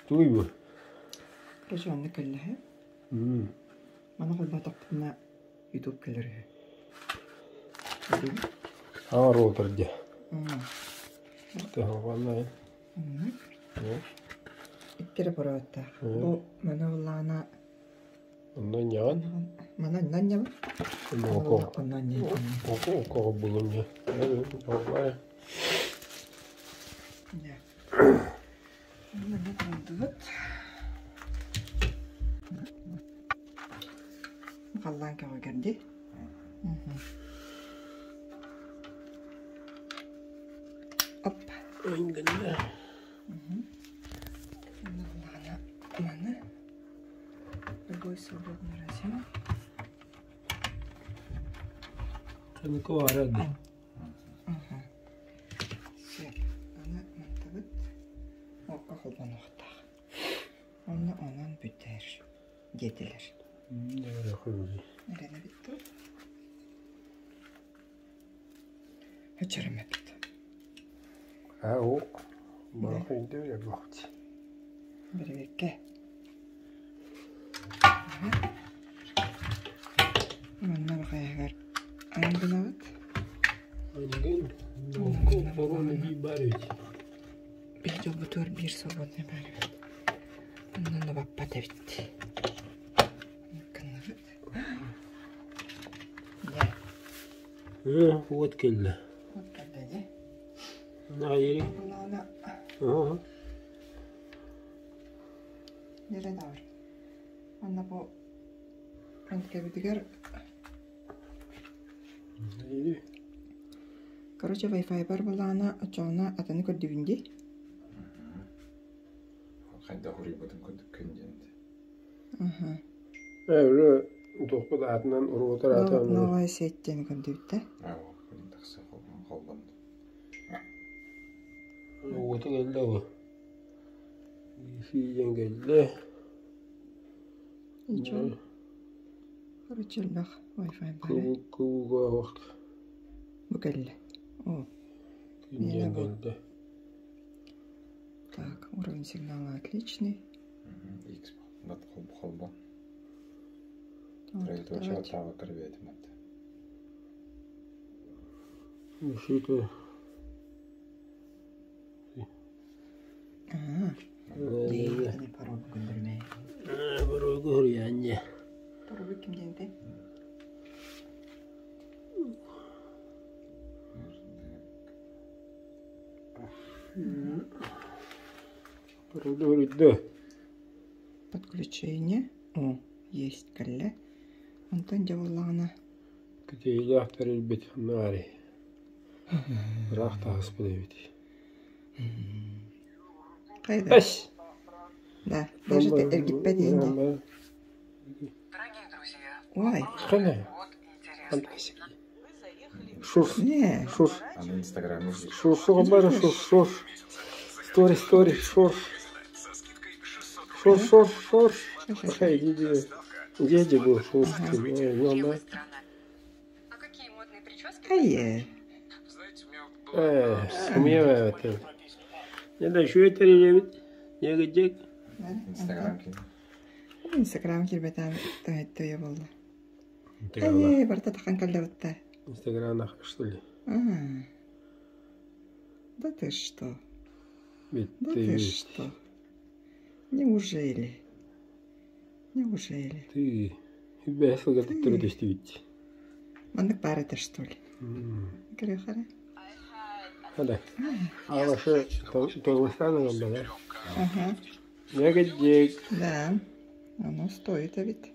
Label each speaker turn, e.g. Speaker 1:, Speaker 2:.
Speaker 1: Туйбу.
Speaker 2: Рожанны кэллэхэ. Мана холбатакпына YouTube кэлэрэ.
Speaker 1: Роутерде. Ванна.
Speaker 2: Иттера параатта. Бу мана уллаана.
Speaker 1: Оннан.
Speaker 2: Мана наньяба.
Speaker 1: Око булунья. Нормально.
Speaker 2: Да. Мана тандыгыт. Қаллан каға керди. Оп.
Speaker 1: Ойнганда.
Speaker 2: Мана. Любой свободный разъем.
Speaker 1: Каныко арады.
Speaker 2: Все. Ана мантабыт. Окка холбан оқтақ. Онан бүтер. Детелер.
Speaker 1: Nereye koyuyorsun?
Speaker 2: Nerede bitti? Açarım bitti.
Speaker 1: Ha o. Bakın da öyle baktı.
Speaker 2: Bir bekle. Bunlar bakayım. Aynen bak.
Speaker 1: Aynen. Korona bir bari.
Speaker 2: Bir de bu tür bir sabun ne bari. Bundan da bak pata bitti.
Speaker 1: Вот кельна.
Speaker 2: Вот когда, да?
Speaker 1: На ери. Ага.
Speaker 2: Нере давар. Анна бу антке битигер.
Speaker 1: Ери.
Speaker 2: Короче, Wi-Fi бар булана ачана атаны көрдүбүнди.
Speaker 3: Кайда хурый бутун көндүк көндүнди.
Speaker 2: Ага.
Speaker 1: Öyle doktor adından rotor atan.
Speaker 2: Новая сеть тем көрдүбүттө.
Speaker 3: Такса холбан.
Speaker 1: O da geldi o. Fiyen geldi.
Speaker 2: Ничего. Короче, лах Wi-Fi бар.
Speaker 1: Kuga vakt.
Speaker 2: Букелле. О.
Speaker 1: Fiyen geldi.
Speaker 2: Так, уровень сигнала отличный.
Speaker 3: X бат холбан. Траектория тава кырбет мат.
Speaker 1: Что-то.
Speaker 2: Не пару көндүрмөй.
Speaker 1: Барой görüyor
Speaker 2: Пару кимденде?
Speaker 1: Барой
Speaker 2: Подключение. О, есть калле. Антон деволана.
Speaker 1: Где я бит нари. Рахта господи.
Speaker 2: Кайда? Да, даже ты эргитпе дейинде.
Speaker 4: Дорогие друзья,
Speaker 2: Ой.
Speaker 1: Кана.
Speaker 4: вот интересно. Вы заехали в
Speaker 1: Шуш.
Speaker 2: Не.
Speaker 1: Шуш.
Speaker 3: А на Инстаграме
Speaker 1: Шуш. Шуш. Стори. Шуш. Шуш. Дети был шуш.
Speaker 4: левая сторона. А какие модные прически?
Speaker 2: Ае.
Speaker 1: Смею. Я да что это ревет? Я где?
Speaker 3: Инстаграм ки.
Speaker 2: Инстаграм кирбетан тойя болду. Ае, барта тақан каллабытта.
Speaker 1: Инстаграм что ли?
Speaker 2: Да ты что?
Speaker 1: Да
Speaker 2: ты что? Неужели?
Speaker 1: Ты бесил как трудостивить.
Speaker 2: Мандык бар это что ли? Крехара?
Speaker 1: Да. А ваше Толстана была?
Speaker 2: Ага.
Speaker 1: Я где?
Speaker 2: Да. Оно стоит, а ведь.